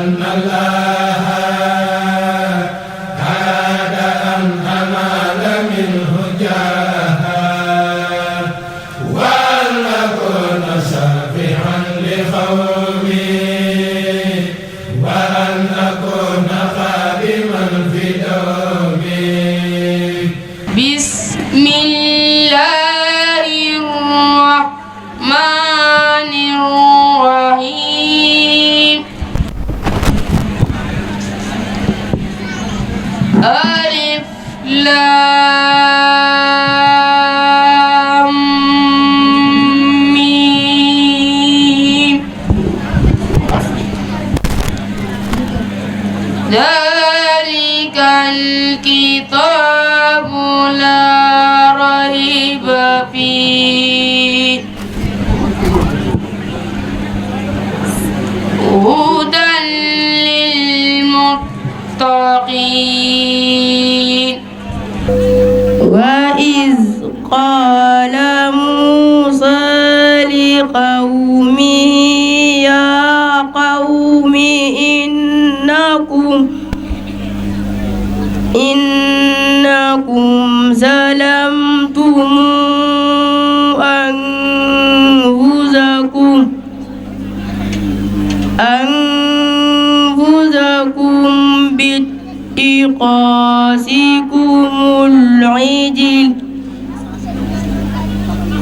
أن الله أراد أن أنال منه جاها وأن أكون شافعا لقومي وأن أكون خادما في دومي. بسم الله الرحمن الرحيم. ألف لام ميم. ذلك الكتاب لا ريب فيه هدى للمتقين. وإذ قال موسى لقومه يا قوم إنكم ظلمتم أنفسكم باتخاذكم العجل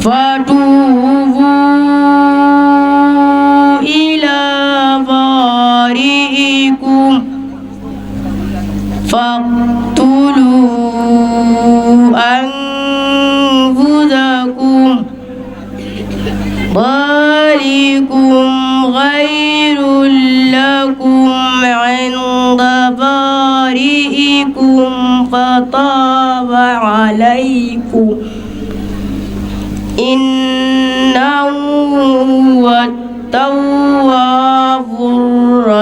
فتوبوا إلى بارئكم فاقتلوا أنفسكم ذلكم خير لكم عند بارئكم فتاب عليكم إنه هو التواب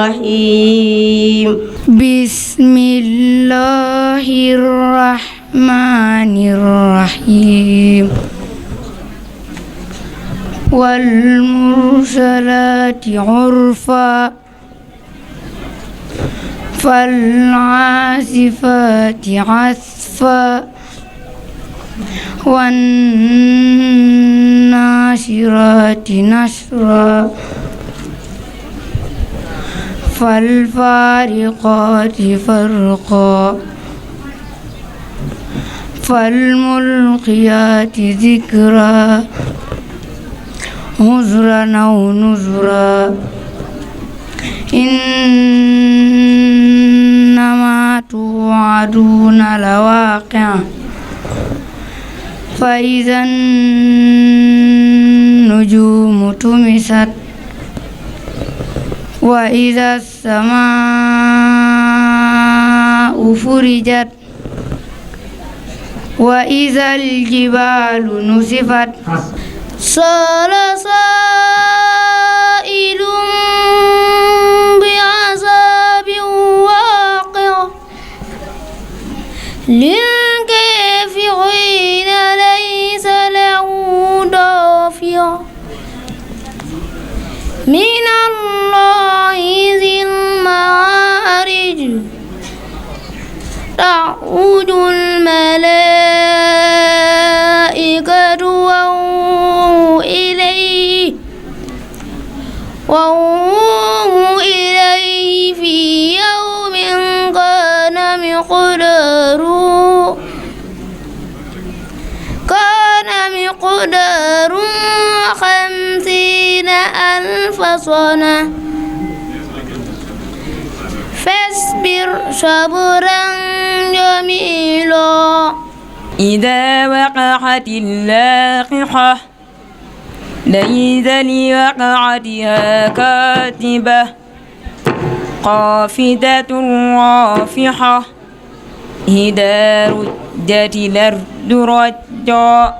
الرحيم. بسم الله الرحمن الرحيم. والمرسلات عرفا فالعاصفات عصفا والناشرات نشرا فالفارقات فرقا فالملقيات ذكرا عذرا أو نذرا إنما توعدون لواقع فإذا النجوم طمست وإذا السماء فرجت وإذا الجبال نسفت سأل سائل بعذاب واقع للكافرين ليس له دافع من الله ذي المعارج تعود الملائكة وهو إليه في يوم كان مقدار 50,000 سنة فاصبر صبرا جميلا. إذا وقعت اللاقحة ليس لوقعتها كاذبة خافضة رافعة إذا رجت الأرض رجا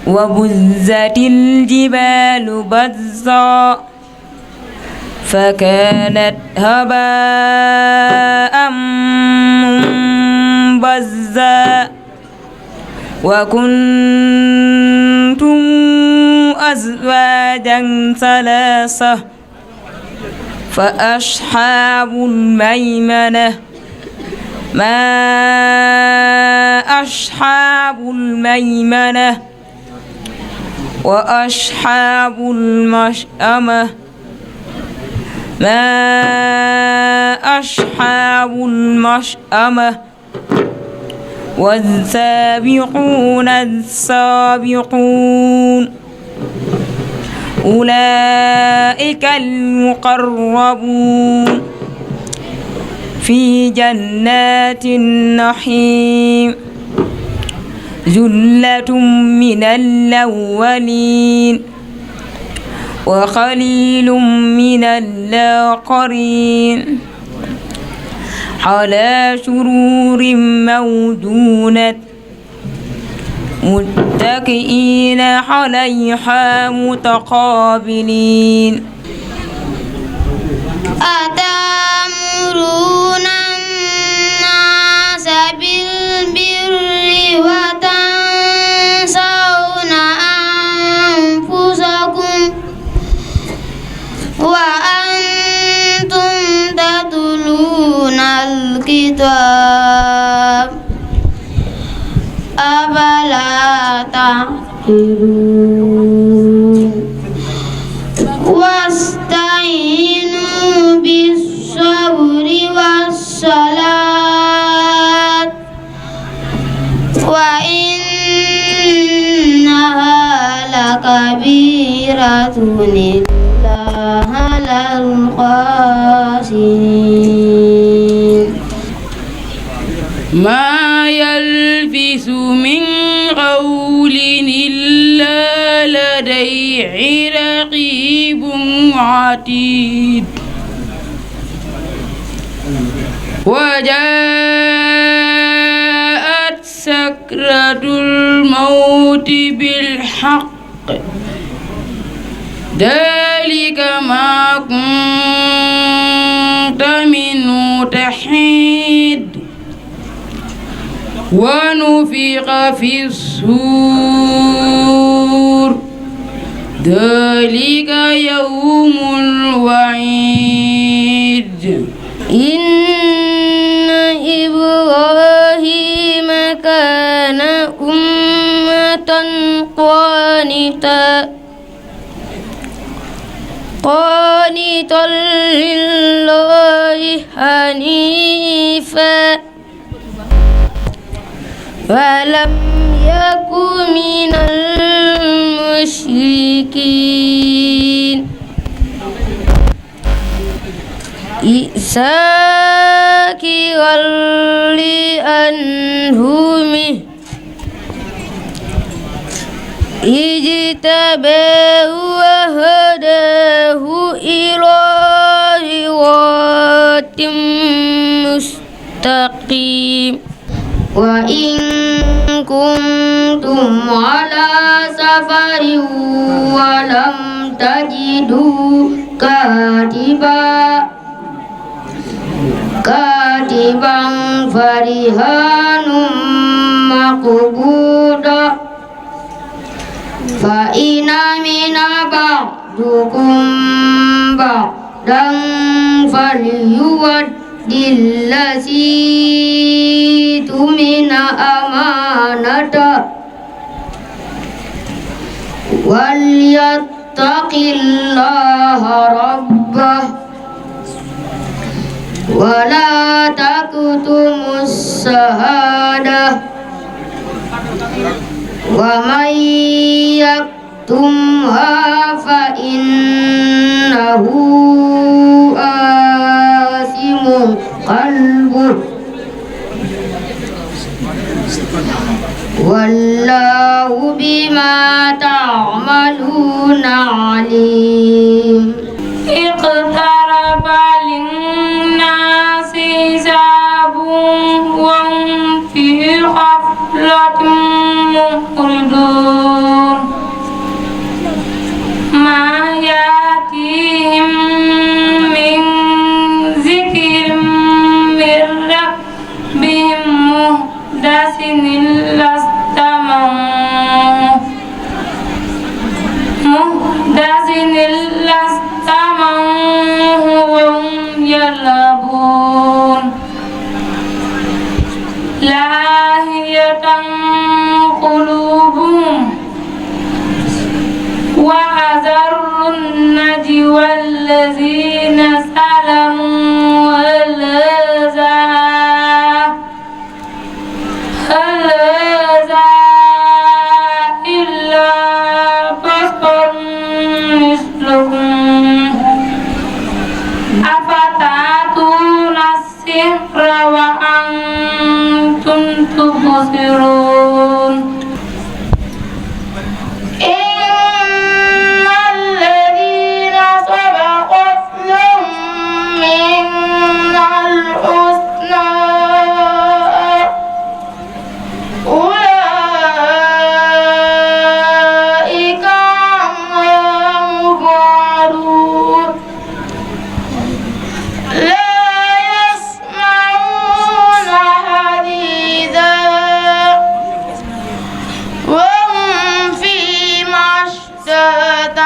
وبزت الجبال بزا فكانت هباء منبزا وكنتم أزواجا ثلاثة فأصحاب الميمنة ما أصحاب الميمنة وأصحاب المشأمة ما أصحاب المشأمة والسابقون السابقون أولئك المقربون في جنات النعيم ثلة من الأولين وقليل من الآخرين على سرور موضونة متكئين عليها متقابلين أتأمرون الناس بالبر وتنسون أنفسكم وأنتم تتلون الكتاب أفلا تعقلون واستعينوا بالصبر والصلاة وإنها لكبيرة إلا على الخاسرين ما يلفظ من قول إلا لديه رقيب عتيد وجاءت سكرة الموت بالحق ذلك ما كنت منه تحيد ونفخ في الصور ذلك يوم الوعيد إن إبراهيم كان أمة قانتا لله حنيفا ولم يكن من المشركين شاكرا لأنعمه اجتباه وهداه إلى صراط مستقيم وإن كنتم على سفر ولم تجدوا كاتبا فرهان مقبوضا فإن أمن بعضكم بعضا فليؤد الذي اؤتمن أمانته وليتق الله ربه ولا تكتموا الشهادة ومن يكتمها فإنه آثم قلبه والله بما تعملون عليم اقترب للناس حسابهم وهم في غفلة معرضون ما يأتيهم من ذكر من ربهم محدث إلا استمعوه خاسرون إن الذين سبقت لهم منا الحسنى أولئك عنها مبعدون لا يسمعون حديثها وهم فيما اشتهت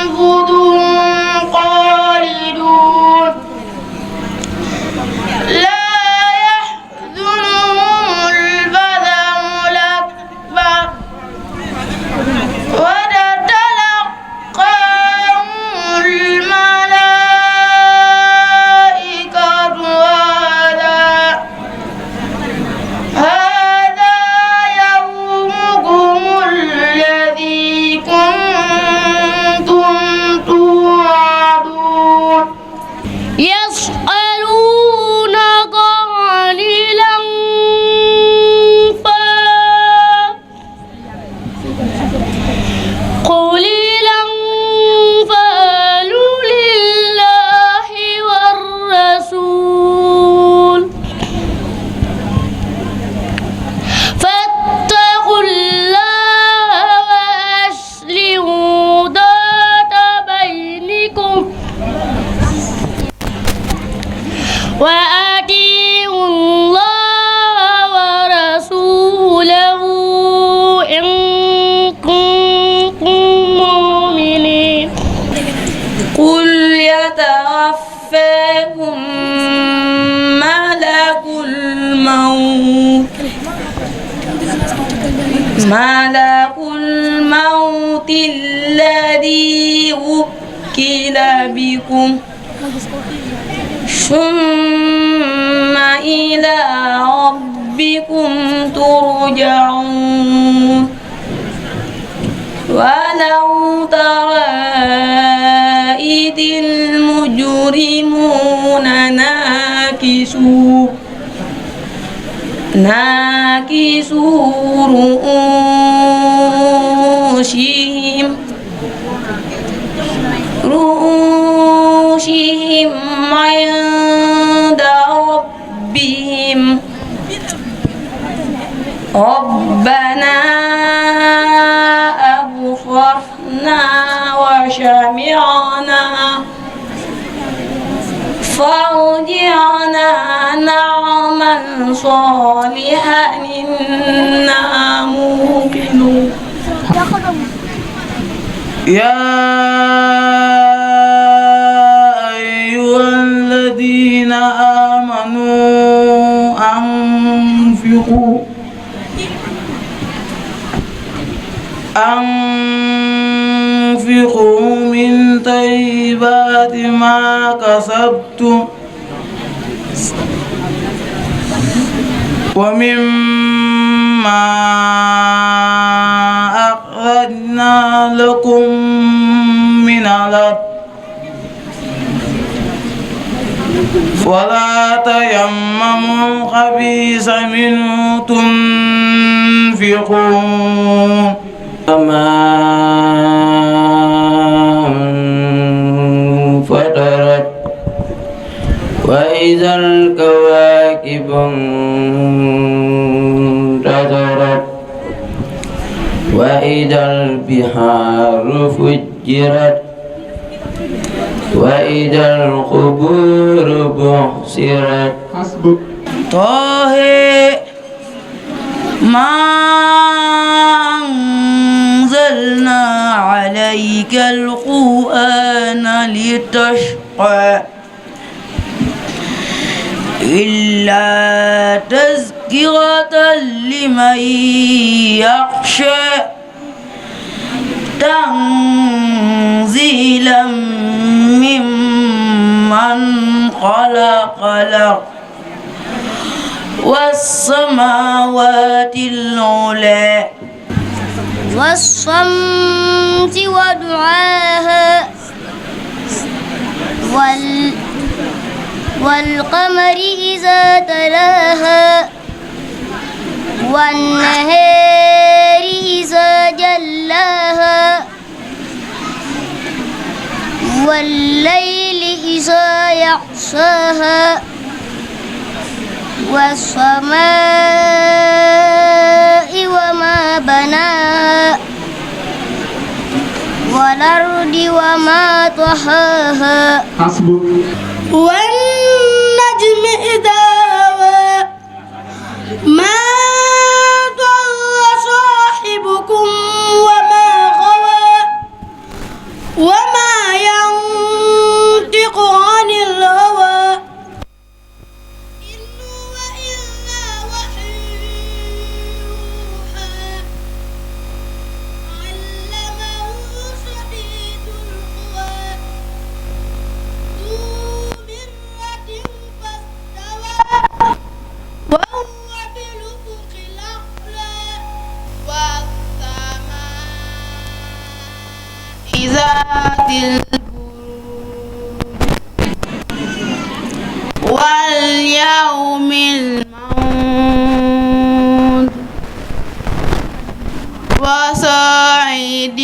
أنفسهم خالدون لا يحزنهم الفزع الأكبر وتتلقاهم الملائكة هذا يومكم الذي كنتم توعدون يسألونك عن الأنفال قل الأنفال لله والرسول فاتقوا الله وأصلحوا ذات بينكم وأطيعوا الله ورسوله إن كنتم مؤمنين قل يتوفاكم ملك الموت الذي وكل بكم ثم إلى ربكم ترجعون ولو ترى إذ المجرمون ناكسوا رؤوسهم عند ربهم ربنا أبصرنا وسمعنا فارجعنا نعمل صالحا إنا موقنون يا أيها الذين آمنوا أنفقوا من طيبات ما كسبتم ومما أخرجنا لكم من الأرض ولا تيمموا الخبيث منه تنفقون كما انفطرت وإذا الكواكب انتثرت وإذا البحار فجرت وإذا القبور بعثرت طه ما أنزلنا عليك القرآن لتشقى إلا تذكرة لمن يخشى تنزيلا ممن خلق والسماوات العلى والشمس ودعاها والقمر إذا تلاها والنهار إذا جلاها والليل إذا يغشاها والسماء وما بناها والأرض وما طحاها والنجم إذا هوى ما ضل صاحبكم وما غوى وما ينطق عن الهوى إن هو إلا وحي يوحى علمه شديد القوى ذو مرة فاستوى وهو بالأفق الأعلى والسماء ذات واليوم الموعود وصاعد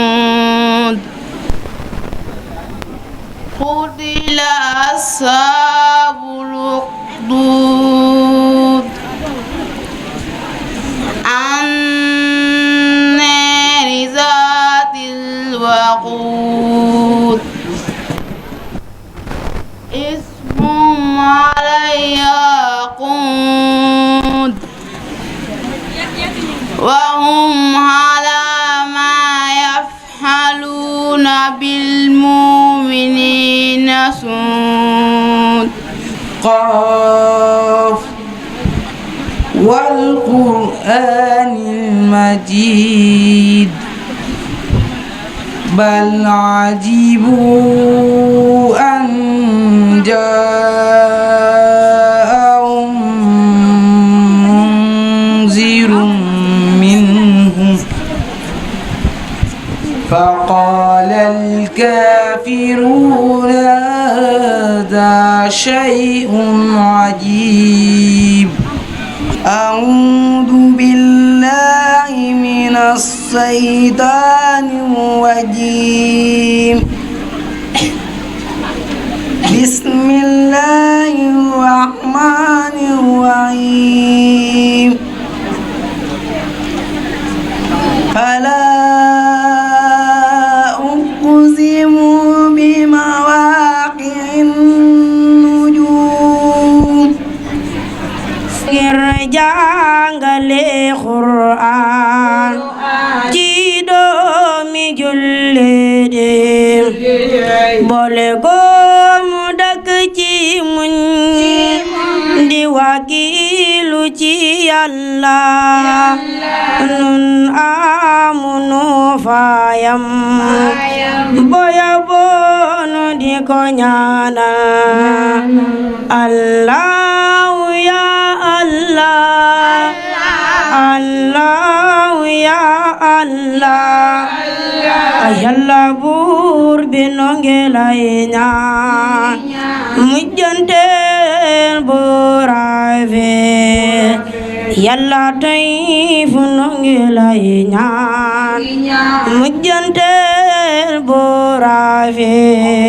ومسعود قتل أصحاب الأخدود النار ذات الوقود اسمهم عليها قود وهم على ما يفعلون بالمؤمنين شهود قاف والقرآن المجيد بل عجبوا أن جاءهم منذر منهم فقال الكافرون هذا شيء عجيب أعوذ بالله من الشيطان الرجيم بسم الله الرحمن الرحيم فلا أقسم بمواقع النجوم jàngale Qur'an ci doomi jullit boole ko mu dëkk ci muñ di wakilu ci Yàlla nun amunu fayam boya boonu di ko ñaanal Allahu ya Allah Allah ya Allah Yàlla buur bi nonge lay ñaan mujjanteel bu rafet Yàlla tey fu nonge lay ñaan mujjanteel bu rafet